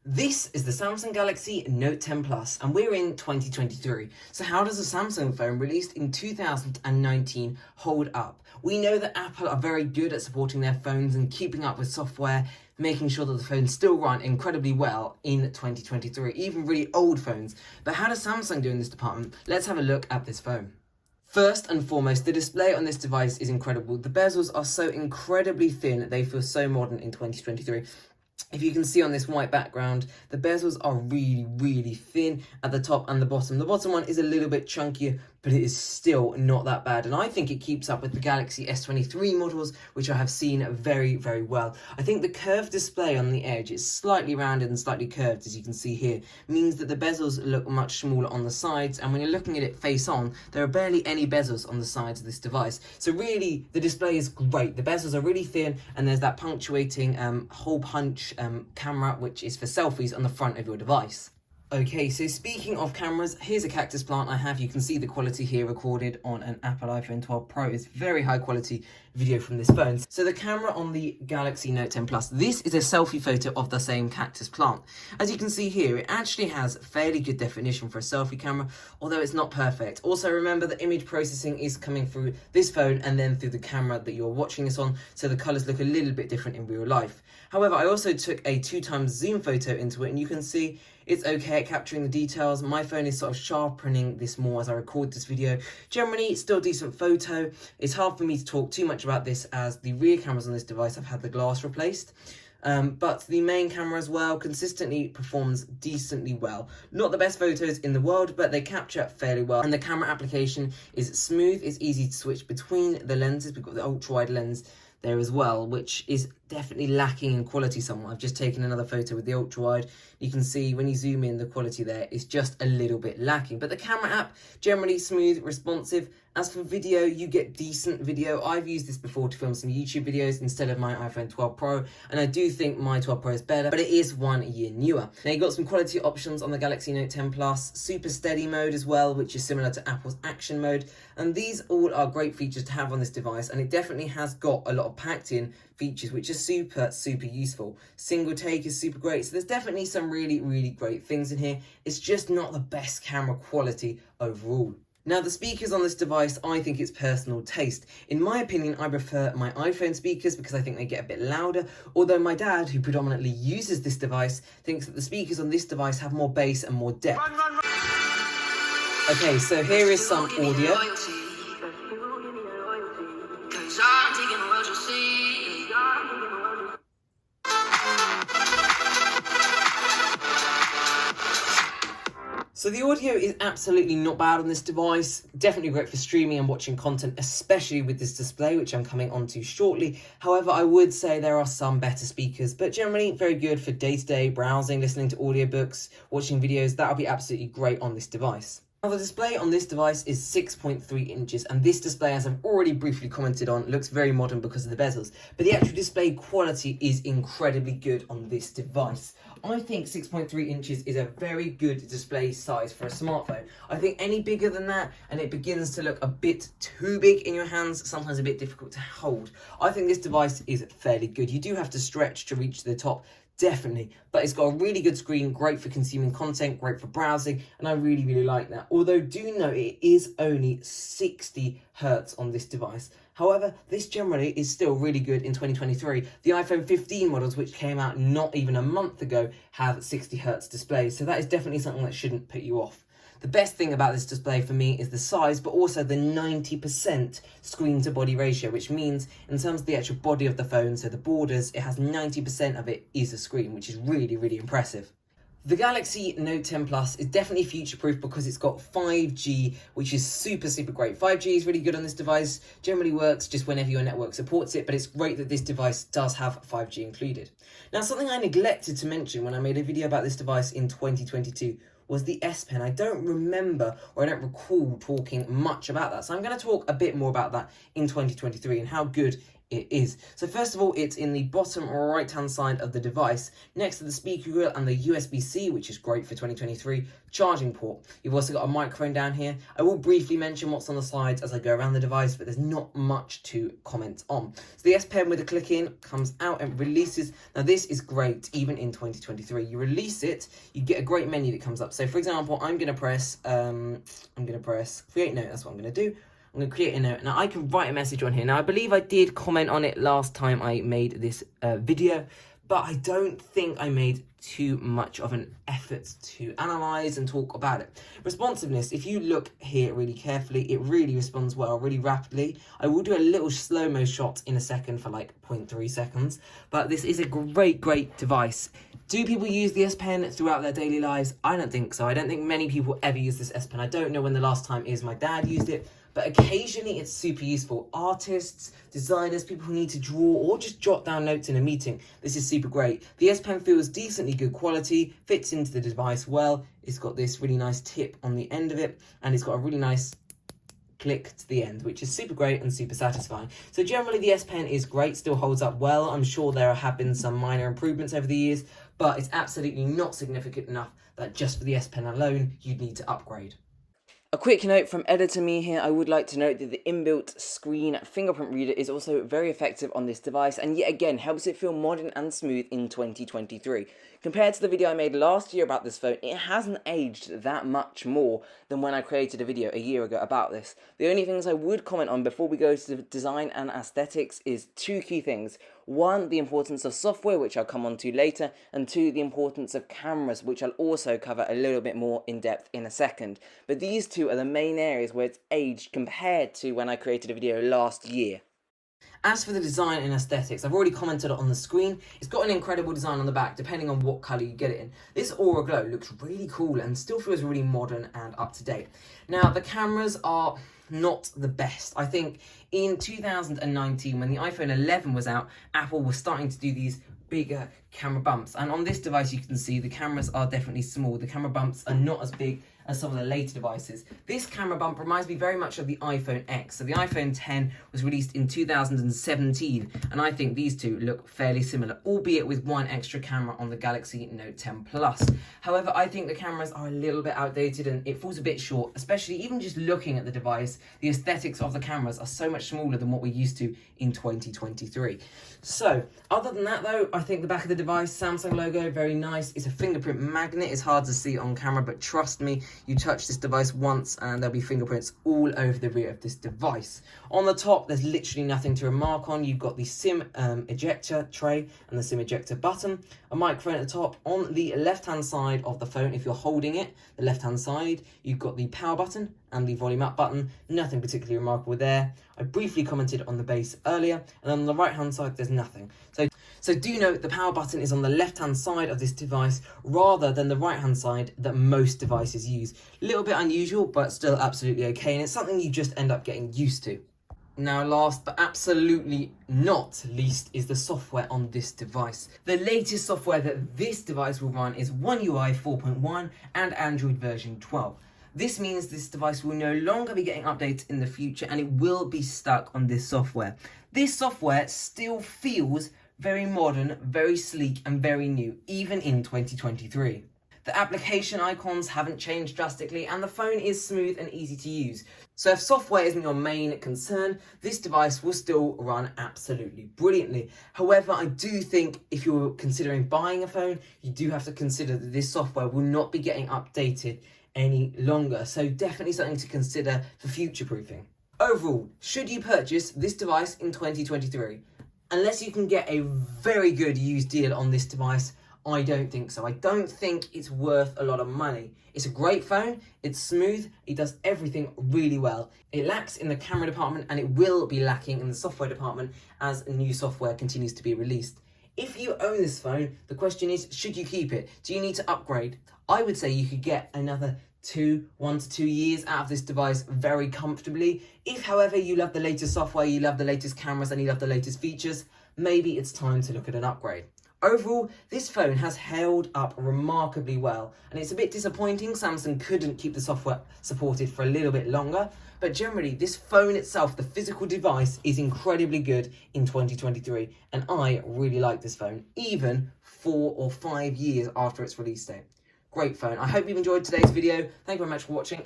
This is the Samsung Galaxy Note 10 Plus and we're in 2023. So how does a Samsung phone released in 2019 hold up? We know that Apple are very good at supporting their phones and keeping up with software, making sure that the phones still run incredibly well in 2023, even really old phones. But how does Samsung do in this department? Let's have a look at this phone. First and foremost, the display on this device is incredible. The bezels are so incredibly thin, they feel so modern in 2023. If you can see on this white background, the bezels are really thin at the top and the bottom. The bottom one is a little bit chunkier, but it is still not that bad. And I think it keeps up with the Galaxy S23 models, which I have seen very well. I think the curved display on the edge is slightly rounded and slightly curved, as you can see here, means that the bezels look much smaller on the sides. And when you're looking at it face on, there are barely any bezels on the sides of this device. So really, the display is great. The bezels are really thin, and there's that punctuating hole punch camera, which is for selfies on the front of your device. Okay, so speaking of cameras, here's a cactus plant I have. You can see the quality here recorded on an Apple iPhone 12 Pro. It's very high quality video from this phone. So the camera on the Galaxy Note 10 Plus, this is a selfie photo of the same cactus plant. As you can see here, it actually has fairly good definition for a selfie camera, although it's not perfect. Also remember that image processing is coming through this phone and then through the camera that you're watching this on, so the colors look a little bit different in real life. However, I also took a 2x zoom photo into it, and you can see it's okay at capturing the details. My phone is sort of sharpening this more as I record this video. Generally, it's still a decent photo. It's hard for me to talk too much about this as the rear cameras on this device have had the glass replaced. But the main camera as well consistently performs decently well. Not the best photos in the world, but they capture fairly well. And the camera application is smooth. It's easy to switch between the lenses. We've got the ultra-wide lens there as well, which is definitely lacking in quality somewhat. I've just taken another photo with the ultra wide. You can see when you zoom in, the quality there is just a little bit lacking. But the camera app, generally smooth, responsive. As for video, you get decent video. I've used this before to film some YouTube videos instead of my iPhone 12 Pro, and I do think my 12 Pro is better, but it is 1 year newer. Now you've got some quality options on the Galaxy Note 10 Plus, super steady mode as well, which is similar to Apple's action mode, and these all are great features to have on this device, and it definitely has got a lot of packed in features which are super useful. Single take is super great, so there's definitely some really great things in here. It's just not the best camera quality overall. Now the speakers on this device, I think it's personal taste. In my opinion, I prefer my iPhone speakers because I think they get a bit louder, although my dad, who predominantly uses this device, thinks that the speakers on this device have more bass and more depth. Okay, so here is some audio. So the audio is absolutely not bad on this device, definitely great for streaming and watching content, especially with this display, which I'm coming onto shortly. However, I would say there are some better speakers, but generally very good for day-to-day browsing, listening to audiobooks, watching videos. That'll be absolutely great on this device. Now the display on this device is 6.3 inches, and this display, as I've already briefly commented on, looks very modern because of the bezels, but the actual display quality is incredibly good on this device. I think 6.3 inches is a very good display size for a smartphone. I think any bigger than that, and it begins to look a bit too big in your hands, sometimes a bit difficult to hold. I think this device is fairly good. You do have to stretch to reach the top, definitely, but it's got a really good screen, great for consuming content, great for browsing, and I really like that. Although do note it is only 60 Hz on this device. However, this generally is still really good in 2023. The iPhone 15 models, which came out not even a month ago, have 60 Hz displays, so that is definitely something that shouldn't put you off. The best thing about this display for me is the size, but also the 90% screen to body ratio, which means in terms of the actual body of the phone, so the borders, it has 90% of it is a screen, which is really impressive. The Galaxy Note 10 Plus is definitely future-proof because it's got 5G, which is super great. 5G is really good on this device, generally works just whenever your network supports it, but it's great that this device does have 5G included. Now, something I neglected to mention when I made a video about this device in 2022 was the S Pen. I don't remember, or I don't recall talking much about that, so I'm going to talk a bit more about that in 2023 and how good it is. So first of all, it's in the bottom right hand side of the device, next to the speaker grill and the USB-C, which is great for 2023, charging port. You've also got a microphone down here. I will briefly mention what's on the slides as I go around the device, but there's not much to comment on. So the S Pen with a click in comes out and releases. Now this is great even in 2023. You release it, you get a great menu that comes up. So for example, I'm going to press create note. That's what I'm going to do. I'm going to create a note. Now I can write a message on here. Now I believe I did comment on it last time I made this video, but I don't think I made too much of an effort to analyze and talk about it. Responsiveness, if you look here really carefully, it really responds well, really rapidly. I will do a little slow-mo shot in a second for like 0.3 seconds, but this is a great device. Do people use the S Pen throughout their daily lives? I don't think so. I don't think many people ever use this S Pen. I don't know when the last time is my dad used it, but occasionally it's super useful. Artists, designers, people who need to draw or just jot down notes in a meeting. This is super great. The S Pen feels decently good quality, fits into the device well. It's got this really nice tip on the end of it, and it's got a really nice click to the end, which is super great and super satisfying. So generally the S Pen is great, still holds up well. I'm sure there have been some minor improvements over the years, but it's absolutely not significant enough that just for the S Pen alone, you'd need to upgrade. A quick note from editor me here, I would like to note that the inbuilt screen fingerprint reader is also very effective on this device and yet again helps it feel modern and smooth in 2023. Compared to the video I made last year about this phone, it hasn't aged that much more than when I created a video a year ago about this. The only things I would comment on before we go to the design and aesthetics is two key things. One, the importance of software, which I'll come on to later, and two, the importance of cameras, which I'll also cover a little bit more in depth in a second. But these two are the main areas where it's aged compared to when I created a video last year. As for the design and aesthetics, I've already commented on the screen. It's got an incredible design on the back, depending on what colour you get it in. This Aura Glow looks really cool and still feels really modern and up to date. Now, the cameras are not the best. I think in 2019, when the iPhone 11 was out, Apple was starting to do these bigger camera bumps. And on this device, you can see the cameras are definitely small. The camera bumps are not as big as some of the later devices. This camera bump reminds me very much of the iPhone X. So the iPhone 10 was released in 2017, and I think these two look fairly similar, albeit with one extra camera on the Galaxy Note 10 Plus. However, I think the cameras are a little bit outdated and it falls a bit short, especially even just looking at the device. The aesthetics of the cameras are so much smaller than what we're used to in 2023. So, other than that though, I think the back of the device, Samsung logo, very nice. It's a fingerprint magnet. It's hard to see on camera, but trust me, you touch this device once and there'll be fingerprints all over the rear of this device. On the top, there's literally nothing to remark on. You've got the SIM ejector tray and the SIM ejector button, a microphone at the top. On the left-hand side of the phone, if you're holding it, the left-hand side, you've got the power button and the volume up button. Nothing particularly remarkable there. I briefly commented on the base earlier, and on the right-hand side, there's nothing. So do note the power button is on the left-hand side of this device rather than the right-hand side that most devices use. A little bit unusual, but still absolutely okay, and it's something you just end up getting used to. Now, last but absolutely not least is the software on this device. The latest software that this device will run is One UI 4.1 and Android version 12. This means this device will no longer be getting updates in the future and it will be stuck on this software. This software still feels very modern, very sleek and very new, even in 2023. The application icons haven't changed drastically and the phone is smooth and easy to use. So if software isn't your main concern, this device will still run absolutely brilliantly. However, I do think if you're considering buying a phone, you do have to consider that this software will not be getting updated any longer. So definitely something to consider for future-proofing. Overall, should you purchase this device in 2023? Unless you can get a very good used deal on this device, I don't think so. I don't think it's worth a lot of money. It's a great phone, it's smooth, it does everything really well. It lacks in the camera department and it will be lacking in the software department as new software continues to be released. If you own this phone, the question is, should you keep it? Do you need to upgrade? I would say you could get another 1 to 2 years out of this device very comfortably. If, however, you love the latest software, you love the latest cameras and you love the latest features, maybe it's time to look at an upgrade. Overall, this phone has held up remarkably well, and it's a bit disappointing Samsung couldn't keep the software supported for a little bit longer, But generally, this phone itself, the physical device, is incredibly good in 2023. And I really like this phone, even 4 or 5 years after its release date. Great phone. I hope you've enjoyed today's video. Thank you very much for watching.